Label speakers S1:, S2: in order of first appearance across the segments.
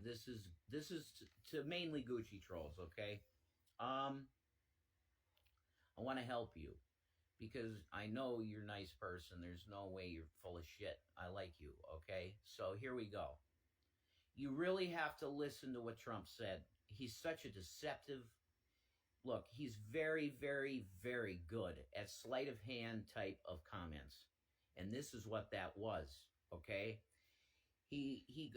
S1: This is to mainly Gucci trolls, okay? I want to help you because I know you're a nice person. There's no way you're full of shit. I like you, okay? So here we go. You really have to listen to what Trump said. He's such a deceptive. Look, he's very, very, very good at sleight of hand type of comments. And this is what that was, okay? He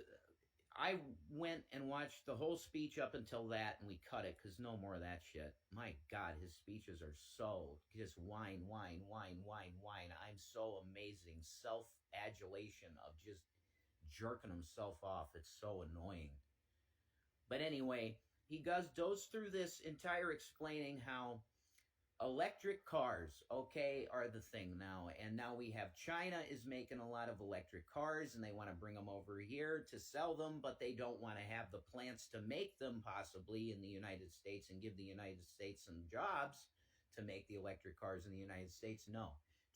S1: I went and watched the whole speech up until that, and we cut it because no more of that shit. My God, his speeches are so just whine, whine, whine, whine, whine. I'm so amazing. Self-adulation of just jerking himself off. It's so annoying. But anyway, he goes through this entire explaining how electric cars, okay, are the thing now. And now we have China is making a lot of electric cars and they want to bring them over here to sell them, but they don't want to have the plants to make them possibly in the United States and give the United States some jobs to make the electric cars in the United States. No.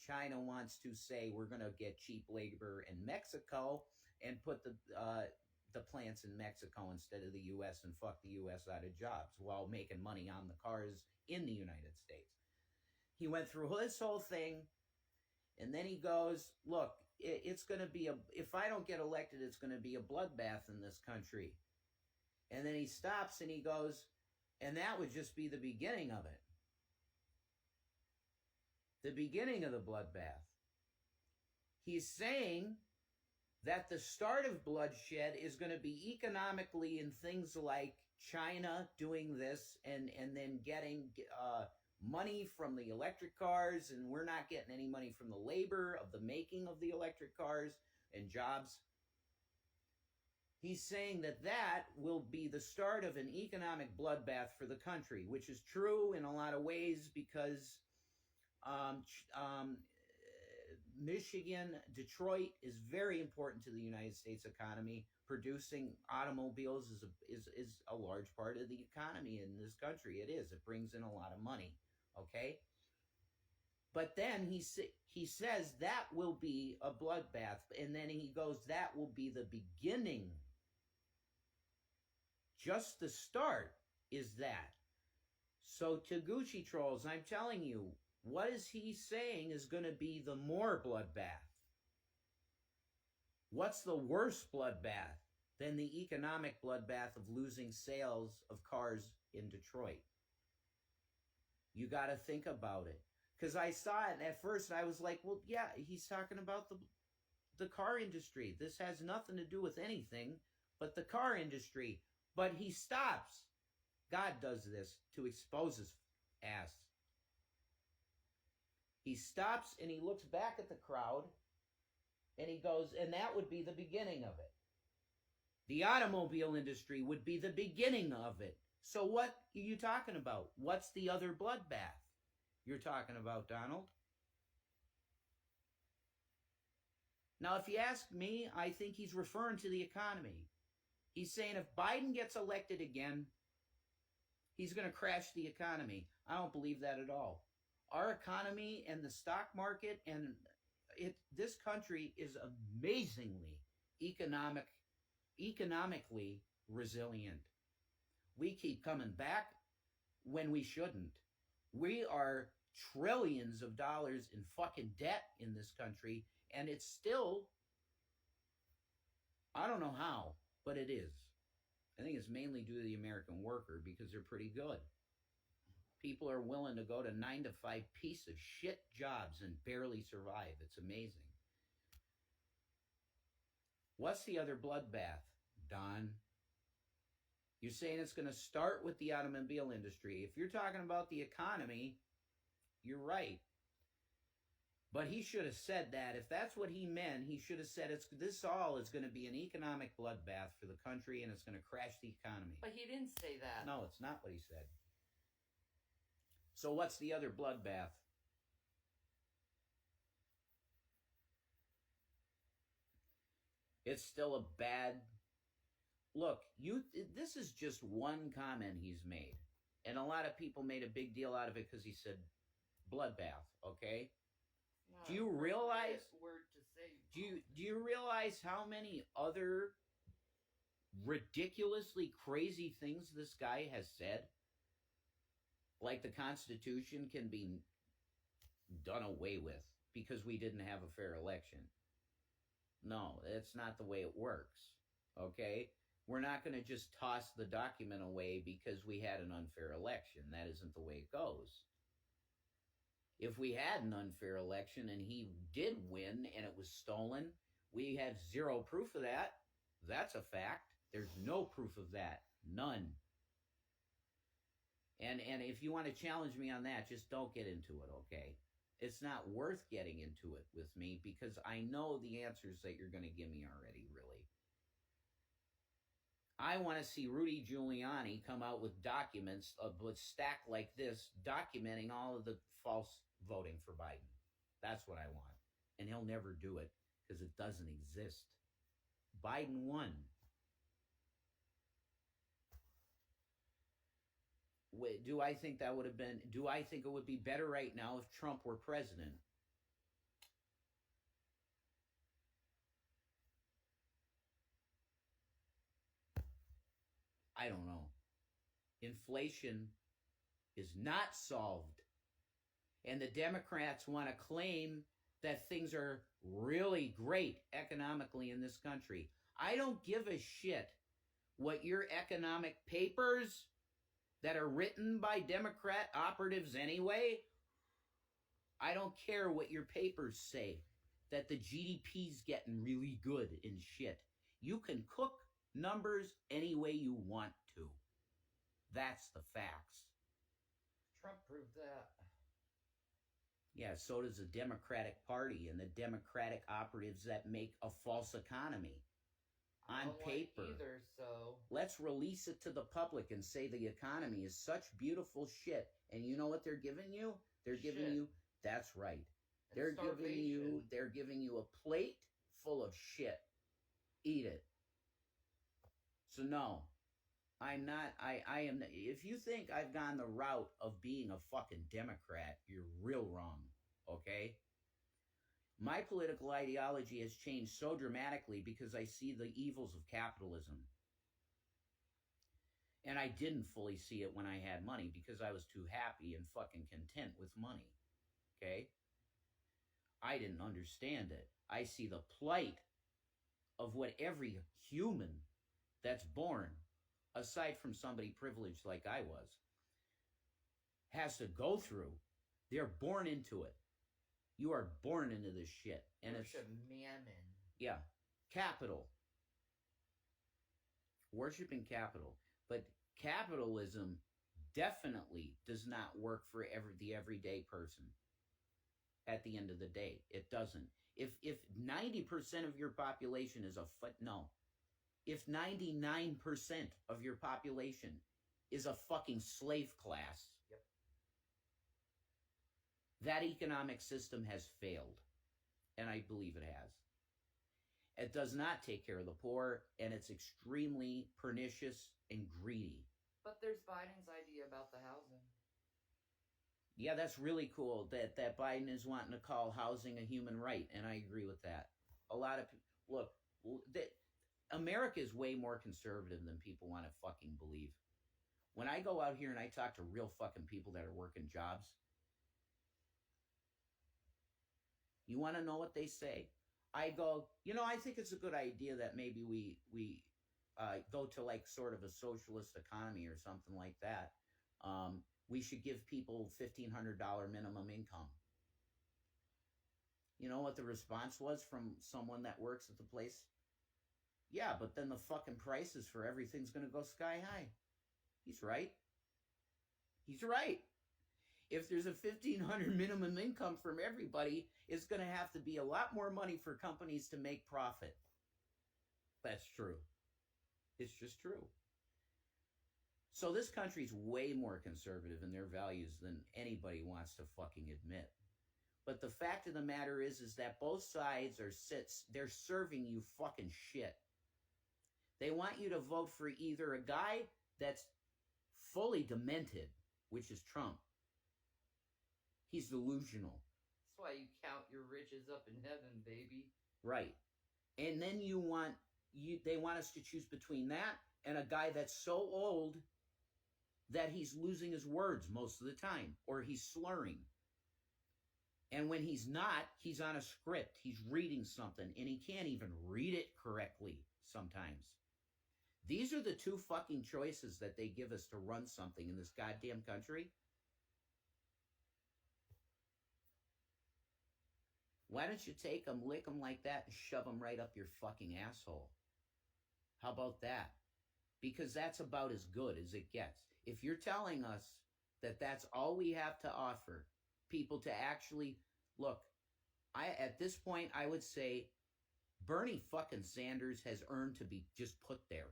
S1: China wants to say we're going to get cheap labor in Mexico and put the plants in Mexico instead of the U.S. and fuck the U.S. out of jobs while making money on the cars in the United States. He went through this whole thing, and then he goes, look, it's going to be if I don't get elected, it's going to be a bloodbath in this country. And then he stops and he goes, and that would just be the beginning of it. The beginning of the bloodbath. He's saying that the start of bloodshed is going to be economically in things like China doing this and then getting money from the electric cars, and we're not getting any money from the labor of the making of the electric cars and jobs. He's saying that will be the start of an economic bloodbath for the country, which is true in a lot of ways because Michigan, Detroit is very important to the United States economy. Producing automobiles is a large part of the economy in this country. It is. It brings in a lot of money. Okay? But then he says that will be a bloodbath. And then he goes, that will be the beginning. Just the start is that. So to Gucci trolls, I'm telling you, what is he saying is going to be the more bloodbath? What's the worst bloodbath than the economic bloodbath of losing sales of cars in Detroit? You got to think about it. Because I saw it and at first I was like, well, yeah, he's talking about the car industry. This has nothing to do with anything but the car industry. But he stops. God does this to expose his ass. He stops and he looks back at the crowd and he goes, and that would be the beginning of it. The automobile industry would be the beginning of it. So what are you talking about? What's the other bloodbath you're talking about, Donald? Now, if you ask me, I think he's referring to the economy. He's saying if Biden gets elected again, he's going to crash the economy. I don't believe that at all. Our economy and the stock market and this country is amazingly economically resilient. We keep coming back when we shouldn't. We are trillions of dollars in fucking debt in this country, and it's still, I don't know how, but it is. I think it's mainly due to the American worker because they're pretty good. People are willing to go to 9-to-5 piece of shit jobs and barely survive. It's amazing. What's the other bloodbath, Don? You're saying it's going to start with the automobile industry. If you're talking about the economy, you're right. But he should have said that. If that's what he meant, he should have said this all is going to be an economic bloodbath for the country and it's going to crash the economy.
S2: But he didn't say that.
S1: No, it's not what he said. So what's the other bloodbath? It's still a bad... Look, this is just one comment he's made. And a lot of people made a big deal out of it because he said bloodbath, okay? Do you realize...
S2: Word to say.
S1: Do you realize how many other ridiculously crazy things this guy has said, like the Constitution can be done away with because we didn't have a fair election. No, that's not the way it works. Okay? We're not going to just toss the document away because we had an unfair election. That isn't the way it goes. If we had an unfair election and he did win and it was stolen, we have zero proof of that. That's a fact. There's no proof of that. None. And if you want to challenge me on that, just don't get into it, okay? It's not worth getting into it with me because I know the answers that you're going to give me already, really. I want to see Rudy Giuliani come out with documents with stacked like this, documenting all of the false voting for Biden. That's what I want. And he'll never do it because it doesn't exist. Biden won. Do I think that would have been, do I think it would be better right now if Trump were president? I don't know. Inflation is not solved. And the Democrats want to claim that things are really great economically in this country. I don't give a shit what your economic papers that are written by Democrat operatives anyway. I don't care what your papers say, that the GDP's getting really good and shit. You can cook numbers any way you want to. That's the facts.
S2: Trump proved that.
S1: Yeah, so does the Democratic Party and the Democratic operatives that make a false economy. On paper.
S2: Like either, so
S1: let's release it to the public and say the economy is such beautiful shit. And you know what they're giving you? They're giving you, that's right. They're giving you a plate full of shit. Eat it. So no, I'm not, I am, if you think I've gone the route of being a fucking Democrat, you're real wrong, okay? My political ideology has changed so dramatically because I see the evils of capitalism. And I didn't fully see it when I had money because I was too happy and fucking content with money, okay? I didn't understand it. I see the plight of what every human that's born, aside from somebody privileged like I was, has to go through. They're born into it. You are born into this shit. And
S2: worship mammon.
S1: Yeah. Capital. Worshiping capital. But capitalism definitely does not work for the everyday person. At the end of the day, it doesn't. If 90% of your population is if 99% of your population is a fucking slave class,
S2: yep,
S1: that economic system has failed. And I believe it has. It does not take care of the poor, and it's extremely pernicious and greedy.
S2: But there's Biden's idea about the housing.
S1: Yeah, that's really cool that Biden is wanting to call housing a human right, and I agree with that. A lot of look, America is way more conservative than people want to fucking believe. When I go out here and I talk to real fucking people that are working jobs, you want to know what they say? I go, I think it's a good idea that maybe we go to like sort of a socialist economy or something like that. We should give people $1,500 minimum income. You know what the response was from someone that works at the place? Yeah, but then the fucking prices for everything's going to go sky high. He's right. He's right. If there's a $1,500 minimum income from everybody, it's going to have to be a lot more money for companies to make profit. That's true. It's just true. So this country's way more conservative in their values than anybody wants to fucking admit. But the fact of the matter is that both sides they're serving you fucking shit. They want you to vote for either a guy that's fully demented, which is Trump. He's delusional.
S2: That's why you count your riches up in heaven, baby.
S1: Right. And then you want they want us to choose between that and a guy that's so old that he's losing his words most of the time, or he's slurring. And when he's not, he's on a script. He's reading something, and he can't even read it correctly sometimes. These are the two fucking choices that they give us to run something in this goddamn country. Why don't you take them, lick them like that, and shove them right up your fucking asshole? How about that? Because that's about as good as it gets. If you're telling us that that's all we have to offer, people to actually look, at this point I would say Bernie fucking Sanders has earned to be just put there.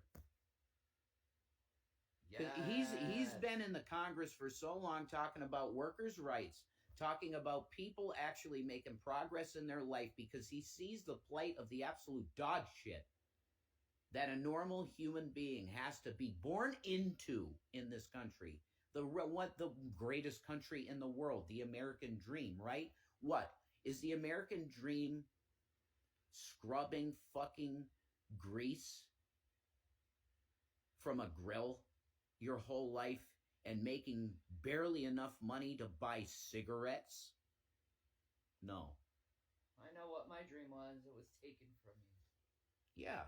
S2: Yeah.
S1: He's been in the Congress for so long talking about workers' rights, talking about people actually making progress in their life because he sees the plight of the absolute dog shit that a normal human being has to be born into in this country. The greatest country in the world, the American dream, right? What is the American dream? Scrubbing fucking grease from a grill your whole life and making barely enough money to buy cigarettes? No.
S2: I know what my dream was. It was taken from me.
S1: Yeah.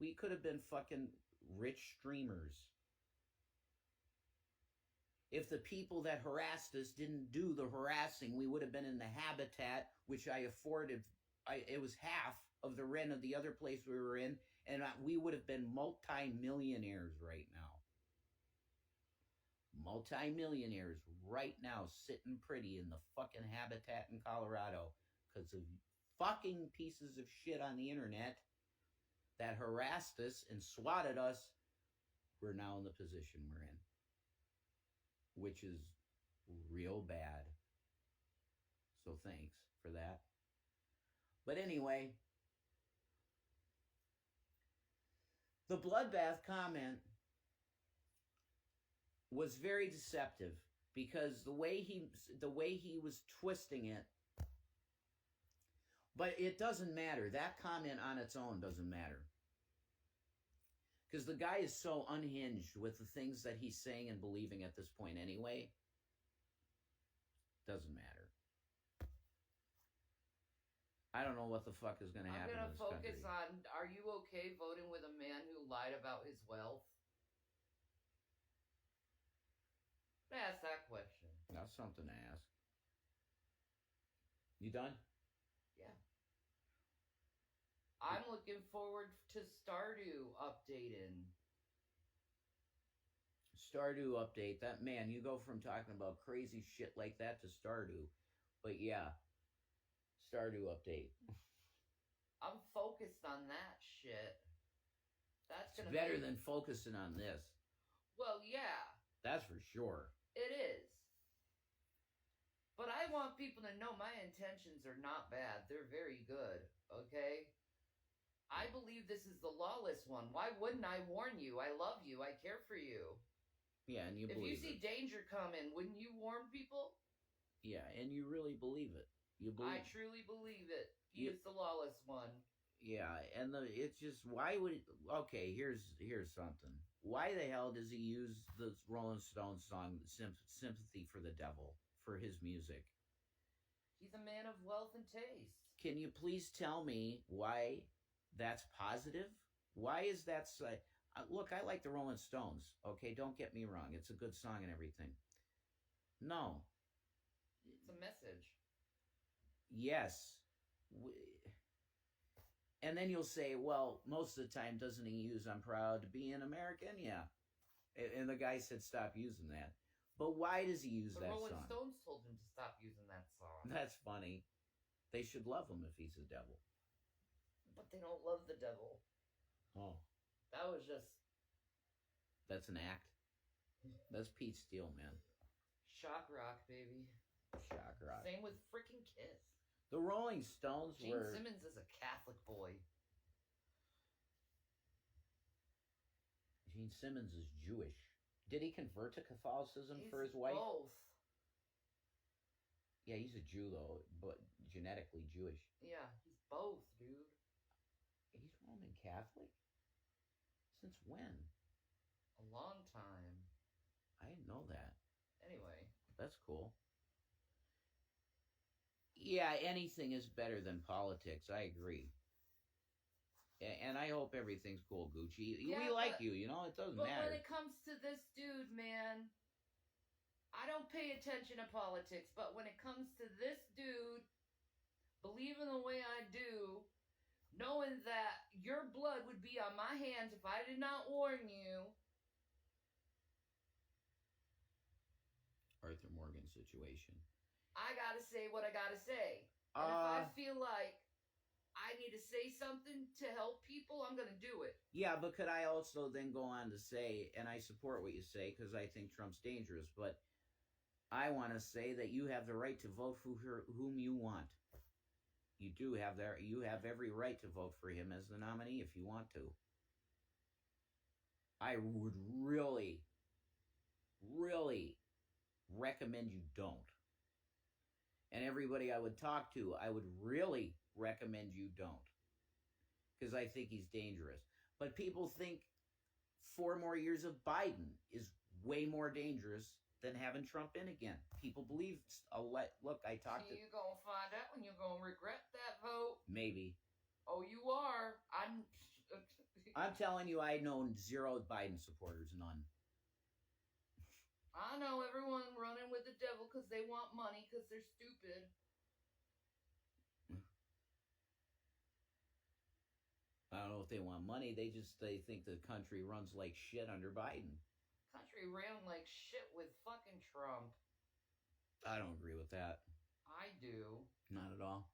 S1: We could have been fucking rich streamers. If the people that harassed us didn't do the harassing, we would have been in the habitat, which I afforded. It was half of the rent of the other place we were in, and we would have been multi-millionaires right now. Multi-millionaires right now, sitting pretty in the fucking habitat in Colorado because of fucking pieces of shit on the internet that harassed us and swatted us. We're now in the position we're in, which is real bad. So thanks for that. But anyway, the bloodbath comment was very deceptive because the way he was twisting it. But it doesn't matter. That comment on its own doesn't matter. Because the guy is so unhinged with the things that he's saying and believing at this point anyway. Doesn't matter. I don't know what the fuck is going to happen in this country.
S2: I'm going to focus on, are you okay voting with a man who lied about his wealth? Ask that question.
S1: That's something to ask. You done?
S2: Yeah. I'm looking forward to Stardew updating.
S1: Stardew update. That man, you go from talking about crazy shit like that to Stardew. But yeah, Stardew update.
S2: I'm focused on that shit. That's
S1: gonna better than focusing on this.
S2: Well, yeah.
S1: That's for sure.
S2: It is. But I want people to know my intentions are not bad. They're very good, okay? I believe this is the lawless one. Why wouldn't I warn you? I love you. I care for you.
S1: Yeah, and you
S2: if
S1: believe it.
S2: If you see danger coming, wouldn't you warn people?
S1: Yeah, and you really believe it. You believe.
S2: I truly believe it. He is the lawless one.
S1: Yeah, and it's just, why would it, okay, here's something. Why the hell does he use the Rolling Stones song Sympathy for the Devil for his music?
S2: He's a man of wealth and taste.
S1: Can you please tell me why that's positive? Why is that look, I like the Rolling Stones, okay? Don't get me wrong. It's a good song and everything. No.
S2: It's a message.
S1: Yes. And then you'll say, well, most of the time, doesn't he use I'm proud to be an American? Yeah. And the guy said stop using that. But why does he use that song?
S2: The Rolling Stones told him to stop using that song.
S1: That's funny. They should love him if he's a devil.
S2: But they don't love the devil.
S1: Oh.
S2: That was just...
S1: That's an act. That's Pete Steele, man.
S2: Shock rock, baby.
S1: Shock rock.
S2: Same with freaking Kiss.
S1: The Rolling Stones
S2: Gene Simmons is a Catholic boy.
S1: Gene Simmons is Jewish. Did he convert to Catholicism for his wife?
S2: Both.
S1: Yeah, he's a Jew, though, but genetically Jewish.
S2: Yeah, he's both, dude.
S1: He's Roman Catholic? Since when?
S2: A long time.
S1: I didn't know that.
S2: Anyway.
S1: That's cool. Yeah, anything is better than politics. I agree. And I hope everything's cool, Gucci.
S2: Yeah,
S1: we like you, you know? It doesn't matter.
S2: But when it comes to this dude, man, I don't pay attention to politics. But when it comes to this dude, believing the way I do, knowing that your blood would be on my hands if I did not warn you.
S1: Arthur Morgan situation.
S2: I gotta say what I gotta say. And if I feel like I need to say something to help people, I'm gonna do it.
S1: Yeah, but could I also then go on to say, and I support what you say because I think Trump's dangerous, but I want to say that you have the right to vote for whom you want. You do have that. You have every right to vote for him as the nominee if you want to. I would really, really recommend you don't. And everybody I would talk to, I would really recommend you don't. Because I think he's dangerous. But people think 4 more years of Biden is way more dangerous than having Trump in again. People believe, look, I talked to...
S2: You're going to find out when you're going to regret that vote.
S1: Maybe.
S2: Oh, you are.
S1: I'm telling you, I know 0 Biden supporters, none.
S2: I know everyone running with the devil because they want money because they're stupid.
S1: I don't know if they want money. They think the country runs like shit under Biden.
S2: Country ran like shit with fucking Trump.
S1: I don't agree with that.
S2: I do.
S1: Not at all.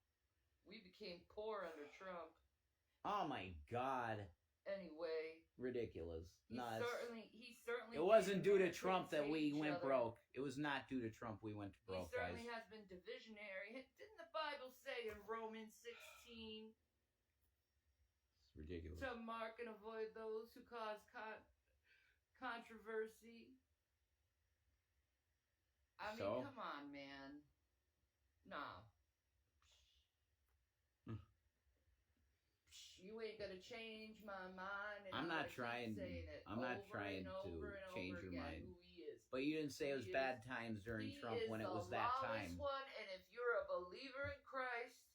S2: We became poor under Trump.
S1: Oh my God.
S2: Anyway.
S1: Ridiculous.
S2: He certainly.
S1: It wasn't due to Trump that we went broke. It was not due to Trump we went broke, guys.
S2: He certainly has been divisionary. Didn't the Bible say in Romans 16?
S1: It's ridiculous.
S2: To mark and avoid those who cause controversy. I mean, come on, man. Nah. You ain't gonna change my mind. And
S1: I'm not trying to change your mind.
S2: Who he is.
S1: But you didn't say it was bad times during Trump when it was that time.
S2: One, and if you're a believer in Christ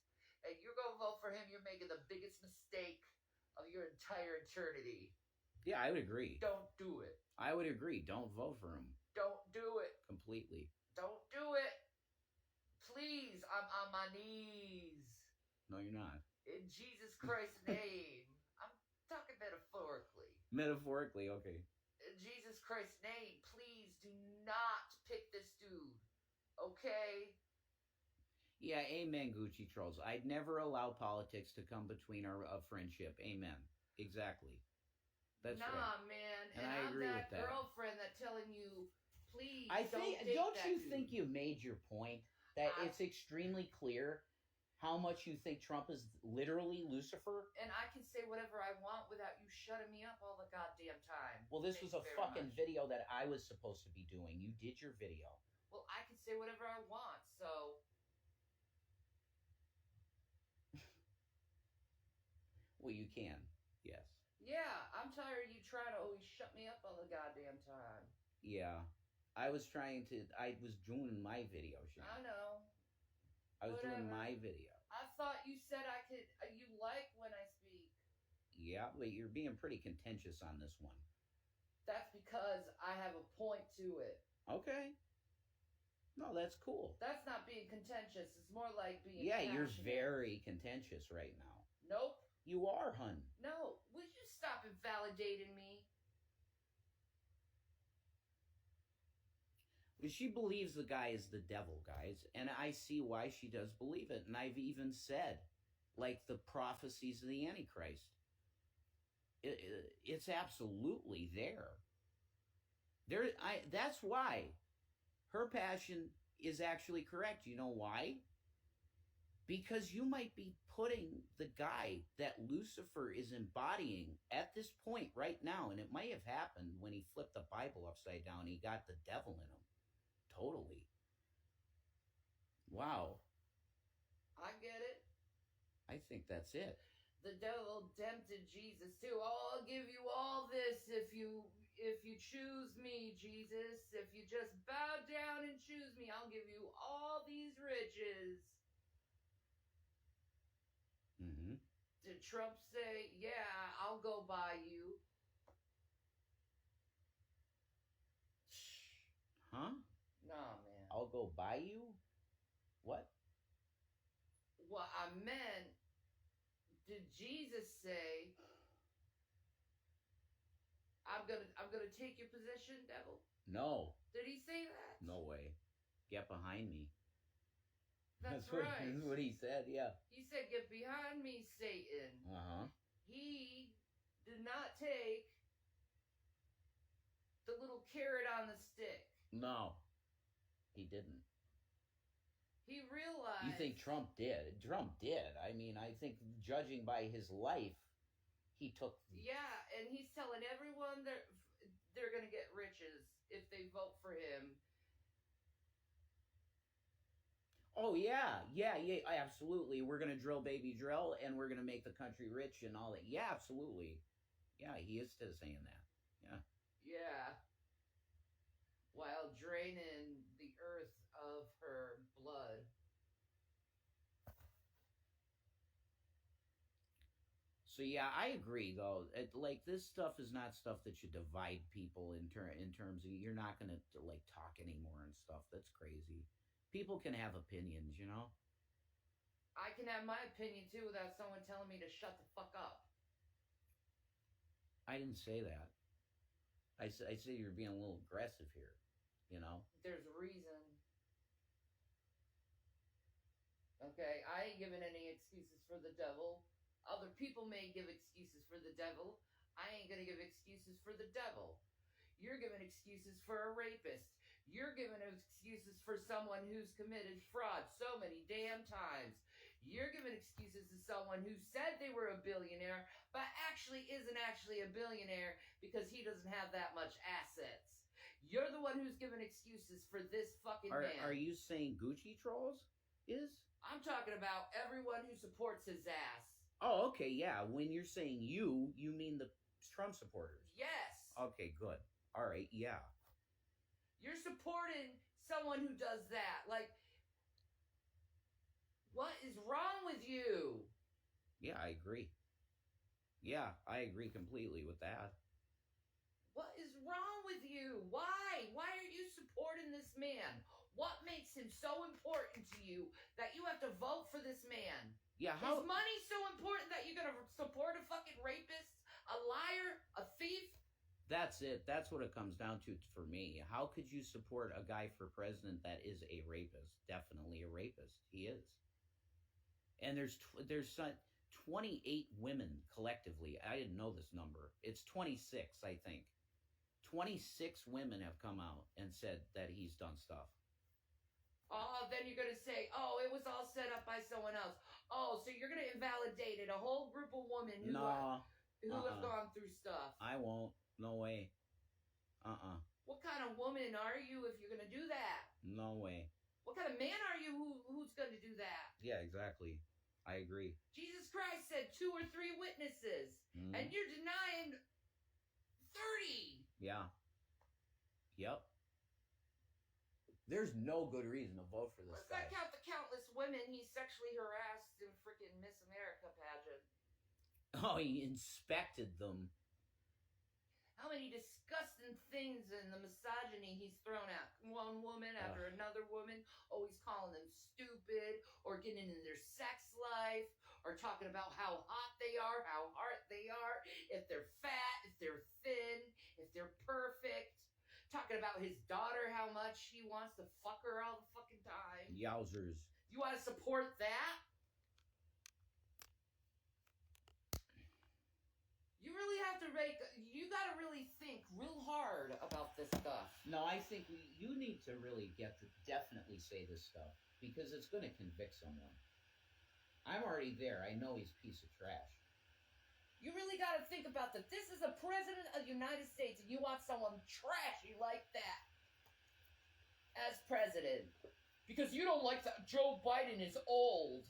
S2: and you're gonna vote for him, you're making the biggest mistake of your entire eternity.
S1: Yeah, I would agree.
S2: Don't do it.
S1: I would agree. Don't vote for him.
S2: Don't do it.
S1: Completely.
S2: Don't do it. Please, I'm on my knees.
S1: No, you're not.
S2: In Jesus Christ's name. I'm talking metaphorically.
S1: Metaphorically, okay.
S2: In Jesus Christ's name, please do not pick this dude. Okay?
S1: Yeah, amen, Gucci Trolls. I'd never allow politics to come between our friendship. Amen. Exactly. That's right.
S2: Nah, man.
S1: And I agree with that.
S2: Girlfriend that telling you, please
S1: don't you think you made your point? That it's extremely clear how much you think Trump is literally Lucifer?
S2: And I can say whatever I want without you shutting me up all the goddamn time.
S1: Well, this was a fucking video that I was supposed to be doing. You did your video.
S2: Well, I can say whatever I want, so...
S1: Well, you can, yes.
S2: Yeah, I'm tired of you trying to always shut me up all the goddamn time.
S1: Yeah. I was doing my video, Shanny.
S2: I know.
S1: I was doing my video.
S2: I thought you said you like when I speak.
S1: Yeah, but you're being pretty contentious on this one.
S2: That's because I have a point to it.
S1: Okay. No, that's cool.
S2: That's not being contentious. It's more like being
S1: passionate. You're very contentious right now.
S2: Nope.
S1: You are, hun.
S2: No. Will you stop invalidating me?
S1: She believes the guy is the devil, guys, and I see why she does believe it. And I've even said, like the prophecies of the Antichrist, it's absolutely there. That's why her passion is actually correct. You know why? Because you might be putting the guy that Lucifer is embodying at this point right now, and it might have happened when he flipped the Bible upside down. He got the devil in him. Totally. Wow.
S2: I get it.
S1: I think that's it.
S2: The devil tempted Jesus too. Oh, I'll give you all this if you choose me, Jesus. If you just bow down and choose me, I'll give you all these riches.
S1: Mm-hmm.
S2: Did Trump say, yeah, I'll go buy you?
S1: Huh?
S2: Nah, man.
S1: I'll go buy you? What?
S2: What I meant, did Jesus say, I'm gonna take your position, devil?
S1: No.
S2: Did he say that?
S1: No way. Get behind me.
S2: That's
S1: what,
S2: right.
S1: That's what he said, yeah.
S2: He said, get behind me, Satan.
S1: Uh-huh.
S2: He did not take the little carrot on the stick.
S1: No. He didn't.
S2: He realized...
S1: You think Trump did? Trump did. I mean, I think judging by his life, he took...
S2: Yeah, and he's telling everyone they're going to get riches if they vote for him.
S1: Oh, yeah, absolutely. We're going to drill baby drill, and we're going to make the country rich and all that. Yeah, absolutely. Yeah, he is still saying that. Yeah.
S2: Yeah. While draining the earth of her blood.
S1: So yeah, I agree though. Like this stuff is not stuff that should divide people in terms of you're not going to like talk anymore and stuff. That's crazy. People can have opinions, you know?
S2: I can have my opinion too without someone telling me to shut the fuck up.
S1: I didn't say that. I say you're being a little aggressive here, you know?
S2: There's a reason. Okay, I ain't giving any excuses for the devil. Other people may give excuses for the devil. I ain't gonna give excuses for the devil. You're giving excuses for a rapist. You're giving excuses for someone who's committed fraud so many damn times. You're giving excuses to someone who said they were a billionaire, but actually isn't actually a billionaire because he doesn't have that much assets. You're the one who's giving excuses for this fucking man.
S1: Are you saying Gucci trolls is?
S2: I'm talking about everyone who supports his ass.
S1: Oh, okay, yeah. When you're saying you mean the Trump supporters.
S2: Yes.
S1: Okay, good. All right, yeah.
S2: You're supporting someone who does that. Like, what is wrong with you?
S1: Yeah, I agree. Yeah, I agree completely with that.
S2: What is wrong with you? Why? Why are you supporting this man? What makes him so important to you that you have to vote for this man?
S1: Yeah,
S2: Is money so important that you're going to support a fucking rapist, a liar, a thief?
S1: That's it. That's what it comes down to for me. How could you support a guy for president that is a rapist? Definitely a rapist. He is. And there's 28 women collectively. I didn't know this number. It's 26, I think. 26 women have come out and said that he's done stuff.
S2: Oh, then you're going to say, oh, it was all set up by someone else. Oh, so you're going to invalidate it. A whole group of women who have gone through stuff.
S1: I won't. No way.
S2: What kind of woman are you if you're going to do that?
S1: No way.
S2: What kind of man are you who's going to do that?
S1: Yeah, exactly. I agree.
S2: Jesus Christ said 2 or 3 witnesses, and you're denying 30.
S1: Yeah. Yep. There's no good reason to vote for this
S2: Let's
S1: guy.
S2: not count the countless women he sexually harassed in freaking Miss America pageant.
S1: Oh, he inspected them.
S2: How many disgusting things and the misogyny he's thrown at one woman after another woman, always calling them stupid or getting into their sex life or talking about how hot they are, how hard they are, if they're fat, if they're thin, if they're perfect. Talking about his daughter, how much he wants to fuck her all the fucking time.
S1: Yowzers.
S2: You want to support that? You really have to you got to really think real hard about this stuff.
S1: No, I think you need to really definitely say this stuff because it's going to convict someone. I'm already there. I know he's a piece of trash.
S2: You really got to think about that. This is a president of the United States, and you want someone trashy like that as president. Because you don't like that Joe Biden is old.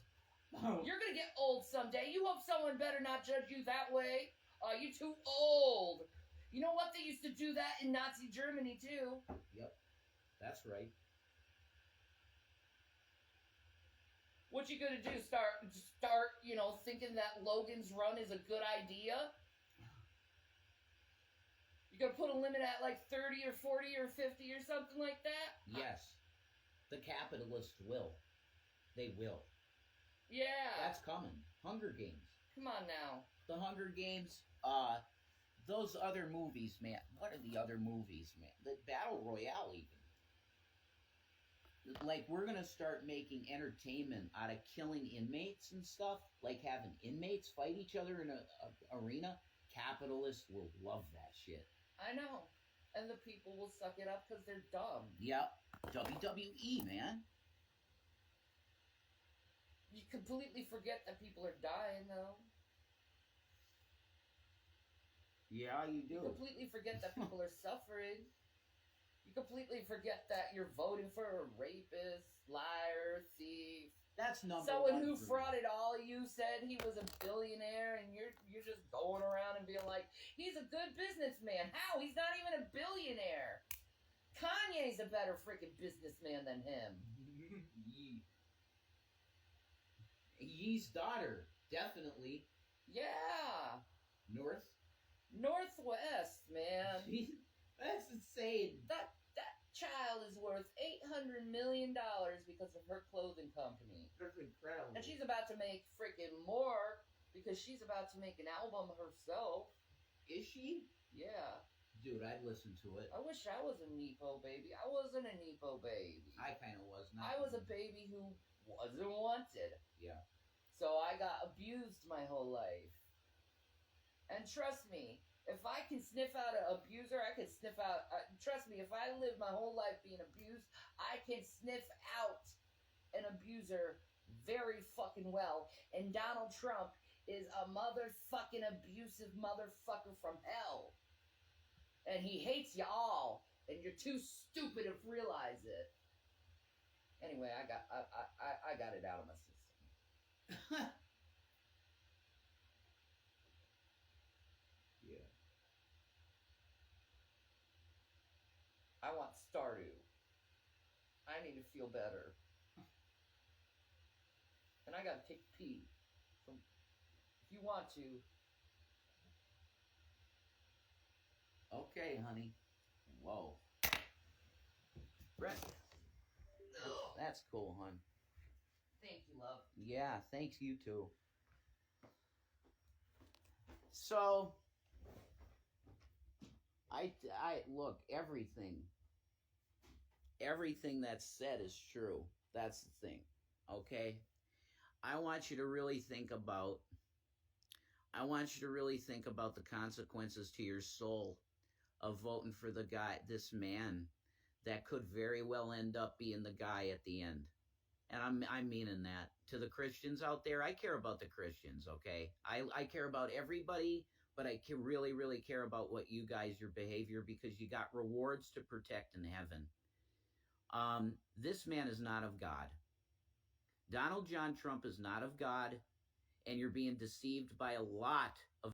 S2: You're gonna get old someday. You hope someone better not judge you that way. You're too old. You know what? They used to do that in Nazi Germany too.
S1: Yep, that's right.
S2: What you gonna do? Start, thinking that Logan's Run is a good idea? You gonna put a limit at like 30 or 40 or 50 or something like that?
S1: Yes, the capitalists will. They will.
S2: Yeah.
S1: That's coming. Hunger Games.
S2: Come on now.
S1: The Hunger Games. Those other movies, man. What are the other movies, man? The Battle Royale, even. Like, we're gonna start making entertainment out of killing inmates and stuff. Like having inmates fight each other in a arena. Capitalists will love that shit.
S2: I know. And the people will suck it up because they're dumb.
S1: Yep. WWE, man.
S2: You completely forget that people are dying, though.
S1: Yeah, you do.
S2: You completely forget that people are suffering. You completely forget that you're voting for a rapist, liar, thief.
S1: That's number
S2: someone
S1: one
S2: who
S1: for me.
S2: frauded all of you, said he was a billionaire, and you're just going around and being like, he's a good businessman. How? He's not even a billionaire. Kanye's a better freaking businessman than him.
S1: Yee's daughter, definitely.
S2: Yeah. Northwest, man.
S1: That's insane.
S2: That child is worth $800 million because of her clothing company.
S1: That's incredible.
S2: And she's about to make freaking more because she's about to make an album herself.
S1: Is she?
S2: Yeah.
S1: Dude, I'd listen to it.
S2: I wish I was a Nepo baby. I wasn't a Nepo baby.
S1: I kind of was not.
S2: I was a baby who wasn't wanted.
S1: Yeah.
S2: So I got abused my whole life. And trust me, if I can sniff out an abuser, I can sniff out... trust me, if I live my whole life being abused, I can sniff out an abuser very fucking well. And Donald Trump is a motherfucking abusive motherfucker from hell. And he hates you all. And you're too stupid to realize it. Anyway, I got it out of my system.
S1: Yeah.
S2: I want Stardew. I need to feel better. And I gotta take a pee. So if you want to.
S1: Okay, honey. Whoa. Brett. That's cool, hon.
S2: Thank you, love.
S1: Yeah, thanks, you too. So, I look, everything that's said is true. That's the thing, okay? I want you to really think about the consequences to your soul of voting for this man that could very well end up being the guy at the end. And I'm meaning that. To the Christians out there, I care about the Christians, okay? I care about everybody, but I can really, really care about what you guys, your behavior, because you got rewards to protect in heaven. This man is not of God. Donald John Trump is not of God, and you're being deceived by a lot of